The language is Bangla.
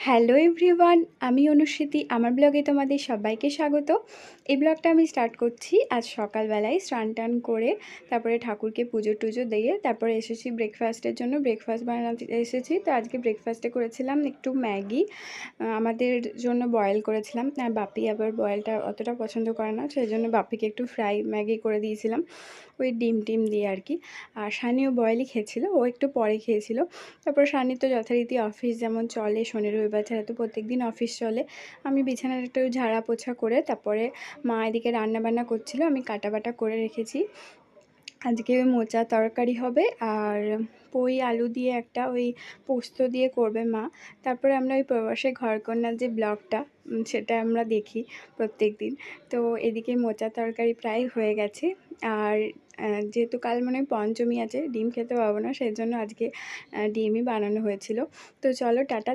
হ্যালো এভরিওয়ান, আমি অনুশ্রুতি। আমার ব্লগে তোমাদের সবাইকে স্বাগত। এই ব্লগটা আমি স্টার্ট করছি আজ সকালবেলায় স্নান টান করে, তারপরে ঠাকুরকে পুজো টুজো দিয়ে তারপরে এসেছি ব্রেকফাস্টের জন্য। ব্রেকফাস্ট বানাতে এসেছি। তো আজকে ব্রেকফাস্টে করেছিলাম একটু ম্যাগি, আমাদের জন্য বয়েল করেছিলাম। আর বাপি আবার বয়েলটা অতটা পছন্দ করে না, সেই জন্য বাপিকে একটু ফ্রাই ম্যাগি করে দিয়েছিলাম ওই ডিম টিম দিয়ে আর কি। আর সানিও বয়েলই খেয়েছিল, ও একটু পরে খেয়েছিল। তারপর সানি তো যথারীতি অফিস যেমন চলে, শনি রবিবার ছাড়া তো প্রত্যেক দিন অফিস চলে। আমি বিছানার একটু ঝাড়া পোছা করে তারপরে মা এদিকে রান্নাবান্না করছিল, আমি কাটা বাটা করে রেখেছি। আজকে মোচা তরকারি হবে আর পই আলু দিয়ে একটা ওই পোস্ত দিয়ে করবে মা। তারপরে আমরা ওই প্রবাসে ঘরকন্যার যে ব্লগটা সেটা আমরা দেখি প্রত্যেক দিন। তো এদিকে মোচা তরকারি প্রায় হয়ে গেছে। আর যেহেতু কাল মনে হয় পঞ্চমী আছে, ডিম খেতে পাবো না, সেই জন্য আজকে ডিমই বানানো হয়েছিল। তো চলো টাটা।